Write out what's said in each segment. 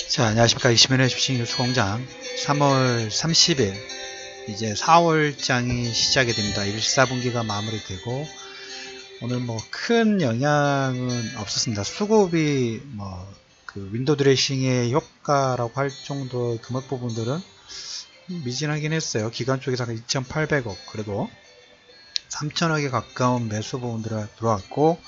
자, 안녕하십니까. 이시민의 주식뉴스공장 3월 30일 이제 4월장이 시작이 됩니다. 1, 4분기가 마무리되고 오늘 뭐 큰 영향은 없었습니다. 수급이 그 윈도우 드레싱의 효과라고 할 정도의 금액 부분들은 미진하긴 했어요. 기관 쪽에서 2,800억 그래도 3천억에 가까운 매수 부분들이 들어왔고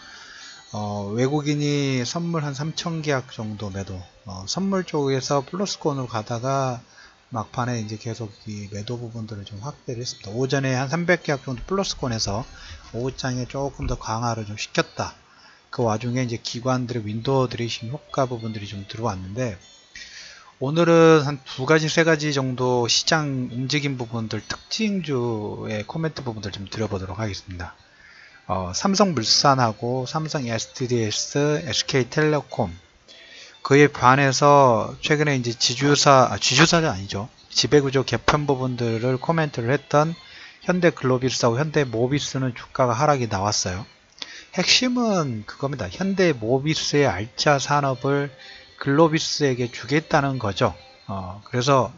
외국인이 선물 한 3,000계약 정도 매도, 선물 쪽에서 플러스권으로 가다가 막판에 이제 계속 이 매도 부분들을 좀 확대를 했습니다. 오전에 한 300계약 정도 플러스권에서 오후장에 조금 더 강화를 좀 시켰다. 그 와중에 이제 기관들의 윈도우 드레싱 효과 부분들이 좀 들어왔는데, 오늘은 한 두 가지, 세 가지 정도 시장 움직임 부분들, 특징주의 코멘트 부분들 좀 드려보도록 하겠습니다. 삼성물산하고 삼성 SDS, SK텔레콤 그에 반해서 최근에 이제 지주사가 아니죠. 지배구조 개편 부분들을 코멘트를 했던 현대글로비스하고 현대모비스는 주가가 하락이 나왔어요. 핵심은 그겁니다. 현대모비스의 알짜 산업을 글로비스에게 주겠다는 거죠. 그래서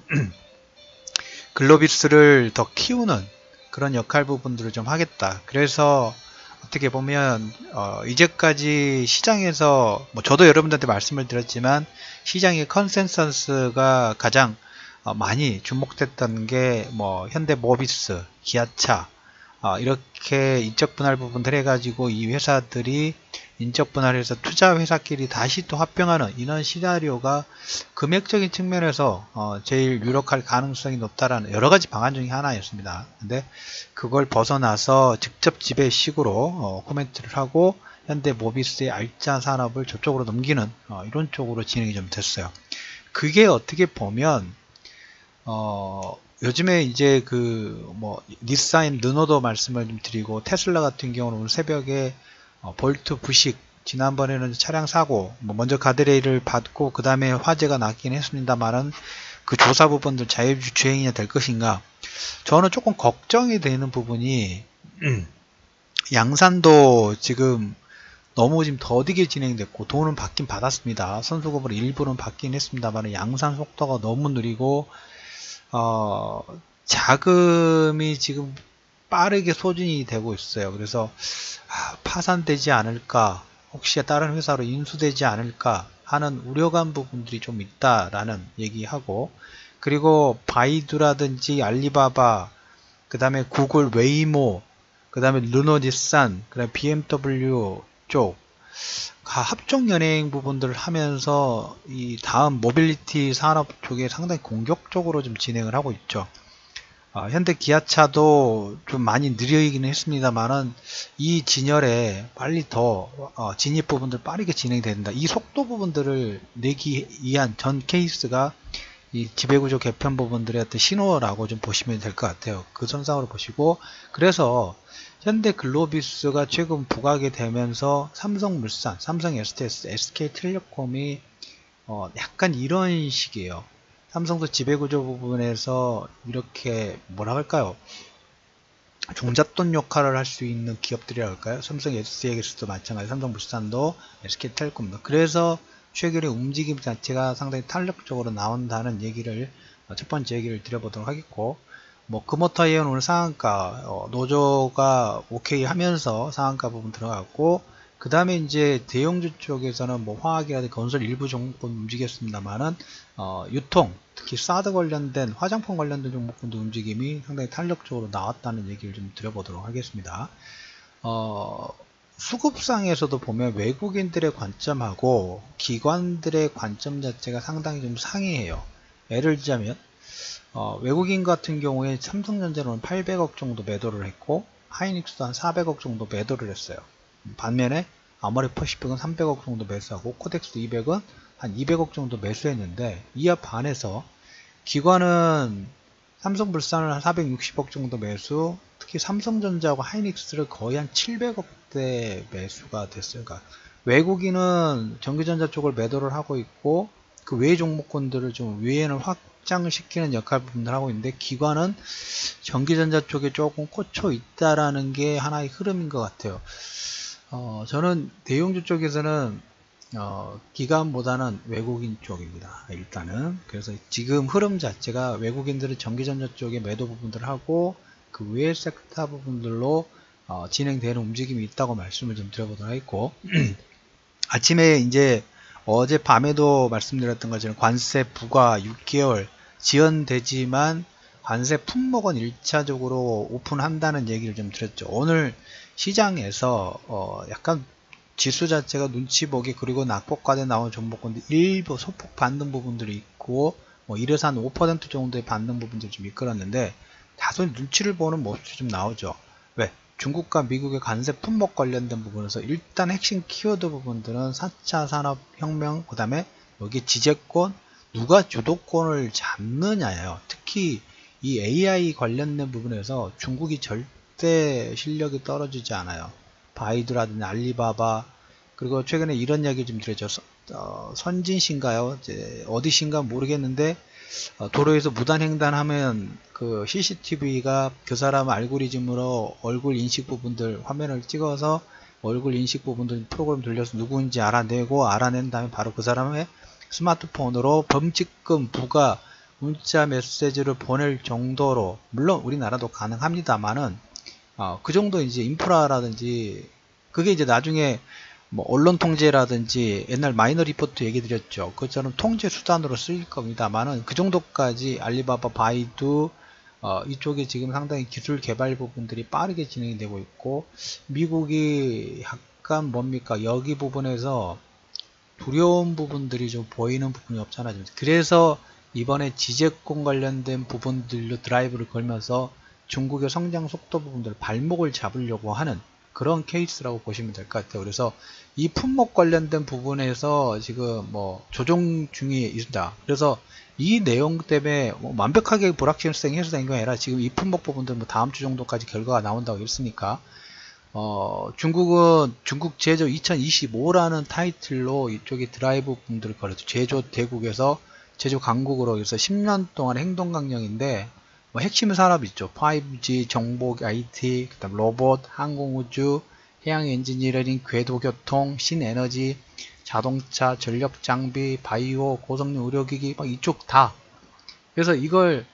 글로비스를 더 키우는 그런 역할 부분들을 좀 하겠다. 그래서 어떻게 보면 이제까지 시장에서 저도 여러분들한테 말씀을 드렸지만 시장의 컨센서스가 가장 많이 주목됐던 게 현대모비스, 기아차 이렇게 인적 분할 부분들 해가지고 이 회사들이 인적 분할해서 투자 회사끼리 다시 또 합병하는 이런 시나리오가 금액적인 측면에서 제일 유력할 가능성이 높다라는 여러가지 방안 중에 하나였습니다. 근데 그걸 벗어나서 직접 지배식으로 코멘트를 하고 현대모비스의 알짜 산업을 저쪽으로 넘기는 이런 쪽으로 진행이 좀 됐어요. 그게 어떻게 보면 요즘에 이제 닛산 르노도 말씀을 좀 드리고, 테슬라 같은 경우는 오늘 새벽에 볼트 부식, 지난번에는 차량 사고 먼저 가드레일을 받고 그 다음에 화재가 났긴 했습니다만은 그 조사 부분들 자율주행 주행이 될 것인가, 저는 조금 걱정이 되는 부분이 양산도 지금 너무 지금 더디게 진행됐고, 돈은 받긴 받았습니다. 선수급으로 일부는 받긴 했습니다만 양산 속도가 너무 느리고 자금이 지금 빠르게 소진이 되고 있어요. 그래서 파산되지 않을까, 혹시 다른 회사로 인수되지 않을까 하는 우려감 부분들이 좀 있다라는 얘기하고, 그리고 바이두라든지 알리바바, 그 다음에 구글 웨이모, 그 다음에 르노 닛산, 그 다음에 BMW 쪽 합종 연행 부분들을 하면서 이 다음 모빌리티 산업 쪽에 상당히 공격적으로 좀 진행을 하고 있죠. 현대 기아차도 좀 많이 느려지기는 했습니다만은 이 진열에 빨리 더 진입 부분들 빠르게 진행이 된다. 이 속도 부분들을 내기 위한 전 케이스가 이 지배구조 개편 부분들의 어떤 신호라고 좀 보시면 될 것 같아요. 그 선상으로 보시고, 그래서 현대글로비스가 최근 부각이 되면서 삼성물산, 삼성 SDS, SK텔레콤이 약간 이런 식이에요. 삼성도 지배구조 부분에서 이렇게 뭐라 할까요? 종잣돈 역할을 할 수 있는 기업들이라 할까요? 삼성 SDX도 마찬가지, 삼성물산도, SK텔레콤도. 그래서 최근의 움직임 자체가 상당히 탄력적으로 나온다는 얘기를 첫 번째 얘기를 드려보도록 하겠고, 금호타이어는 오늘 상한가 노조가 오케이 하면서 상한가 부분 들어갔고, 그 다음에 이제 대형주 쪽에서는 화학이라든지 건설 일부 종목군 움직였습니다만은 유통, 특히 사드 관련된 화장품 관련된 종목군도 움직임이 상당히 탄력적으로 나왔다는 얘기를 좀 드려보도록 하겠습니다. 수급상에서도 보면 외국인들의 관점하고 기관들의 관점 자체가 상당히 좀 상이해요. 예를 들자면 외국인 같은 경우에 삼성전자는 800억 정도 매도를 했고, 하이닉스도 한 400억 정도 매도를 했어요. 반면에 아모레퍼시픽은 300억 정도 매수하고, 코덱스 200은 한 200억 정도 매수했는데, 이와 반해서 기관은 삼성물산을 한 460억 정도 매수, 특히 삼성전자하고 하이닉스를 거의 한 700억대 매수가 됐어요. 그러니까 외국인은 전기전자 쪽을 매도를 하고 있고, 그 외 종목군들을 좀 위에는 확장을 시키는 역할 부분을 하고 있는데, 기관은 전기전자 쪽에 조금 꽂혀 있다라는 게 하나의 흐름인 것 같아요. 저는 대형주 쪽에서는 기관보다는 외국인 쪽입니다. 일단은. 그래서 지금 흐름 자체가 외국인들은 전기전자 쪽에 매도 부분들을 하고 그 외 섹터 부분들로 진행되는 움직임이 있다고 말씀을 좀 드려보도록 하겠고 아침에 이제 어제 밤에도 말씀드렸던 것처럼 관세 부과 6개월 지연되지만 관세 품목은 1차적으로 오픈한다는 얘기를 좀 드렸죠. 오늘 시장에서 약간 지수 자체가 눈치 보기 그리고 낙폭과대 나온 종목군들 일부 소폭 반등 부분들이 있고 뭐 이래서 한 5% 정도의 반등 부분들이 좀 이끌었는데 다소 눈치를 보는 모습이 좀 나오죠. 왜? 중국과 미국의 관세 품목 관련된 부분에서 일단 핵심 키워드 부분들은 4차 산업혁명 그 다음에 여기 지재권 누가 주도권을 잡느냐예요. 특히 이 AI 관련된 부분에서 중국이 절대 실력이 떨어지지 않아요. 바이두라든지 알리바바 그리고 최근에 이런 이야기 좀 드렸죠. 선진신가요? 어디신가 모르겠는데 도로에서 무단횡단하면 그 CCTV가 그 사람 알고리즘으로 얼굴 인식 부분들 화면을 찍어서 얼굴 인식 부분들 프로그램 돌려서 누구인지 알아낸 다음에 바로 그 사람의 스마트폰으로 범칙금 부과 문자 메시지를 보낼 정도로 물론 우리나라도 가능합니다만은 그 정도 이제 인프라라든지 그게 이제 나중에 뭐 언론 통제라든지 옛날 마이너 리포트 얘기 드렸죠. 그것처럼 통제 수단으로 쓰일 겁니다만은 그 정도까지 알리바바 바이두 이쪽에 지금 상당히 기술 개발 부분들이 빠르게 진행이 되고 있고 미국이 약간 뭡니까 여기 부분에서 두려운 부분들이 좀 보이는 부분이 없잖아요. 그래서 이번에 지재권 관련된 부분들로 드라이브를 걸면서 중국의 성장 속도 부분들 발목을 잡으려고 하는 그런 케이스라고 보시면 될 것 같아요. 그래서 이 품목 관련된 부분에서 지금 뭐 조정 중에 있다. 그래서 이 내용 때문에 뭐 완벽하게 불확실성이 해소된 게 아니라 지금 이 품목 부분들 뭐 다음 주 정도까지 결과가 나온다고 했으니까 중국은 중국 제조 2025라는 타이틀로 이쪽에 드라이브 분들을 걸어서 제조 대국에서 제조 강국으로 해서 10년 동안 행동 강령인데 뭐 핵심 산업 있죠. 5G, 정보 IT, 그다음 로봇, 항공우주, 해양 엔지니어링, 궤도교통, 신에너지, 자동차, 전력 장비, 바이오, 고성능 의료기기 막 이쪽 다. 그래서 이걸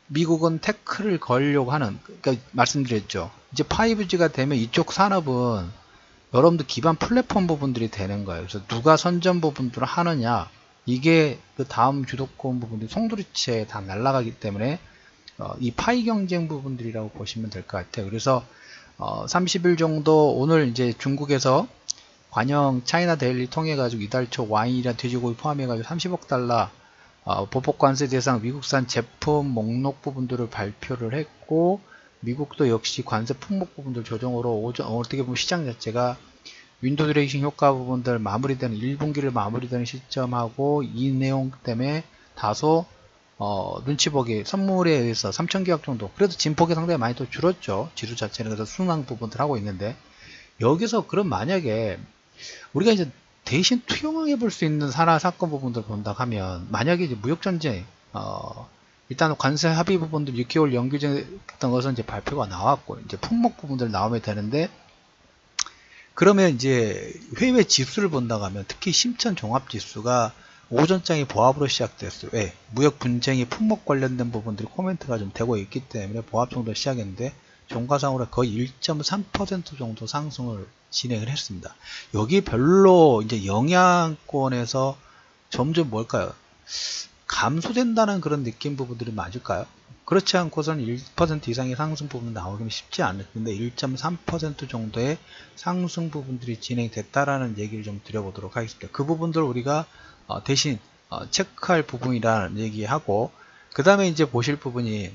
미국은 태클을 걸려고 하는 그러니까 말씀드렸죠. 이제 5G가 되면 이쪽 산업은 여러분들 기반 플랫폼 부분들이 되는 거예요. 그래서 누가 선전 부분들을 하느냐 이게 그 다음 주도권 부분들이 송두리째 다 날아가기 때문에 이 파이 경쟁 부분들이라고 보시면 될 것 같아요. 그래서 30일 정도 오늘 이제 중국에서 관영 차이나 데일리 통해 가지고 이달 초 와인이나 돼지고기 포함해 가지고 30억 달러 보복관세 대상 미국산 제품 목록 부분들을 발표를 했고 미국도 역시 관세 품목 부분들 조정으로 어떻게 보면 시장 자체가 윈도우 드레이싱 효과 부분들 마무리되는 1분기를 마무리되는 시점하고 이 내용 때문에 다소 눈치 보기 선물에 의해서 3,000계약 정도 그래도 진폭이 상당히 많이 또 줄었죠. 지수 자체는 그래서 순항 부분들 하고 있는데 여기서 그럼 만약에 우리가 이제 대신 투영해 볼 수 있는 사건 부분들 본다 하면 만약에 이제 무역전쟁 일단 관세 합의 부분들 6개월 연기됐던 것은 이제 발표가 나왔고 이제 품목 부분들 나오면 되는데 그러면 이제 해외 지수를 본다고 하면 특히 심천 종합지수가 오전장이 보합으로 시작됐어요. 왜? 무역 분쟁이 품목 관련된 부분들이 코멘트가 좀 되고 있기 때문에 보합 정도 시작했는데 종가상으로 거의 1.3% 정도 상승을 진행을 했습니다. 여기 별로 이제 영향권에서 점점 뭘까요? 감소된다는 그런 느낌 부분들이 맞을까요? 그렇지 않고서는 1% 이상의 상승 부분 나오기는 쉽지 않을 텐데 1.3% 정도의 상승 부분들이 진행됐다라는 얘기를 좀 드려보도록 하겠습니다. 그 부분들 우리가 대신 체크할 부분이라는 얘기하고 그 다음에 이제 보실 부분이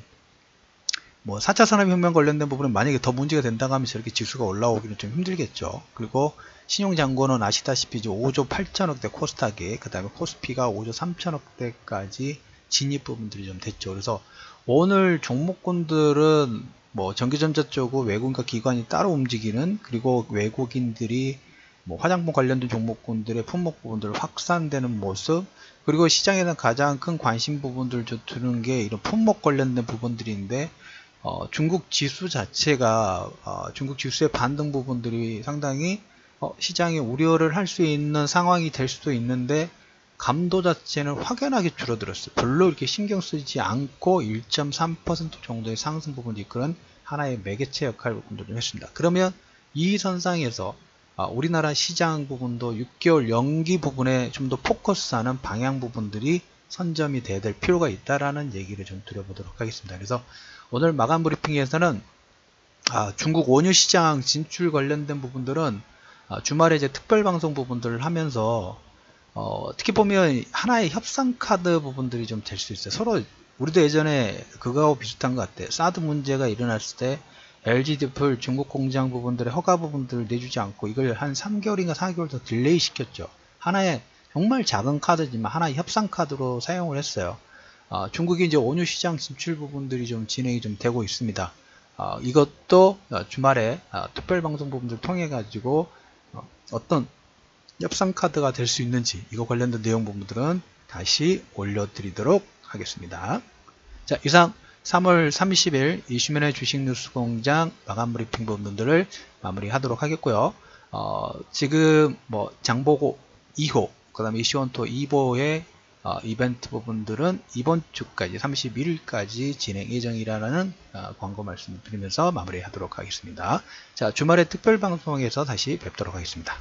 뭐 4차 산업혁명 관련된 부분은 만약에 더 문제가 된다고 하면 저렇게 지수가 올라오기는 좀 힘들겠죠. 그리고 신용잔고는 아시다시피 이제 5조 8천억대 코스닥에 그 다음에 코스피가 5조 3천억대까지 진입 부분들이 좀 됐죠. 그래서 오늘 종목군들은 뭐 전기전자 쪽은 외국인과 기관이 따로 움직이는 그리고 외국인들이 뭐 화장품 관련된 종목군들의 품목 부분들 확산되는 모습 그리고 시장에는 가장 큰 관심 부분들 두는 게 이런 품목 관련된 부분들인데 중국 지수 자체가 중국 지수의 반등 부분들이 상당히 시장이 우려를 할 수 있는 상황이 될 수도 있는데 감도 자체는 확연하게 줄어들었어요. 별로 이렇게 신경 쓰지 않고 1.3% 정도의 상승 부분을 이끄는 하나의 매개체 역할 부분도 좀 했습니다. 그러면 이 선상에서 우리나라 시장 부분도 6개월 연기 부분에 좀 더 포커스하는 방향 부분들이 선점이 돼야 될 필요가 있다라는 얘기를 좀 드려보도록 하겠습니다. 그래서 오늘 마감 브리핑에서는 중국 원유 시장 진출 관련된 부분들은 주말에 이제 특별 방송 부분들을 하면서 특히 보면 하나의 협상 카드 부분들이 좀 될 수 있어요. 서로 우리도 예전에 그거하고 비슷한 것 같아요. 사드 문제가 일어났을 때 LG 디플 중국 공장 부분들의 허가 부분들을 내주지 않고 이걸 한 3개월인가 4개월 더 딜레이 시켰죠. 하나의 정말 작은 카드지만 하나의 협상 카드로 사용을 했어요. 중국이 이제 원유 시장 진출 부분들이 좀 진행이 좀 되고 있습니다. 이것도 주말에 특별 방송 부분들 통해 가지고 어떤 협상 카드가 될 수 있는지 이거 관련된 내용 부분들은 다시 올려드리도록 하겠습니다. 자, 이상 3월 30일 이슈면의 주식 뉴스 공장 마감 브리핑 부분들을 마무리하도록 하겠고요. 지금 장보고 2호, 그 다음에 이슈원토 2보의 이벤트 부분들은 이번 주까지 31일까지 진행 예정이라는 광고 말씀을 드리면서 마무리하도록 하겠습니다. 자, 주말에 특별 방송에서 다시 뵙도록 하겠습니다.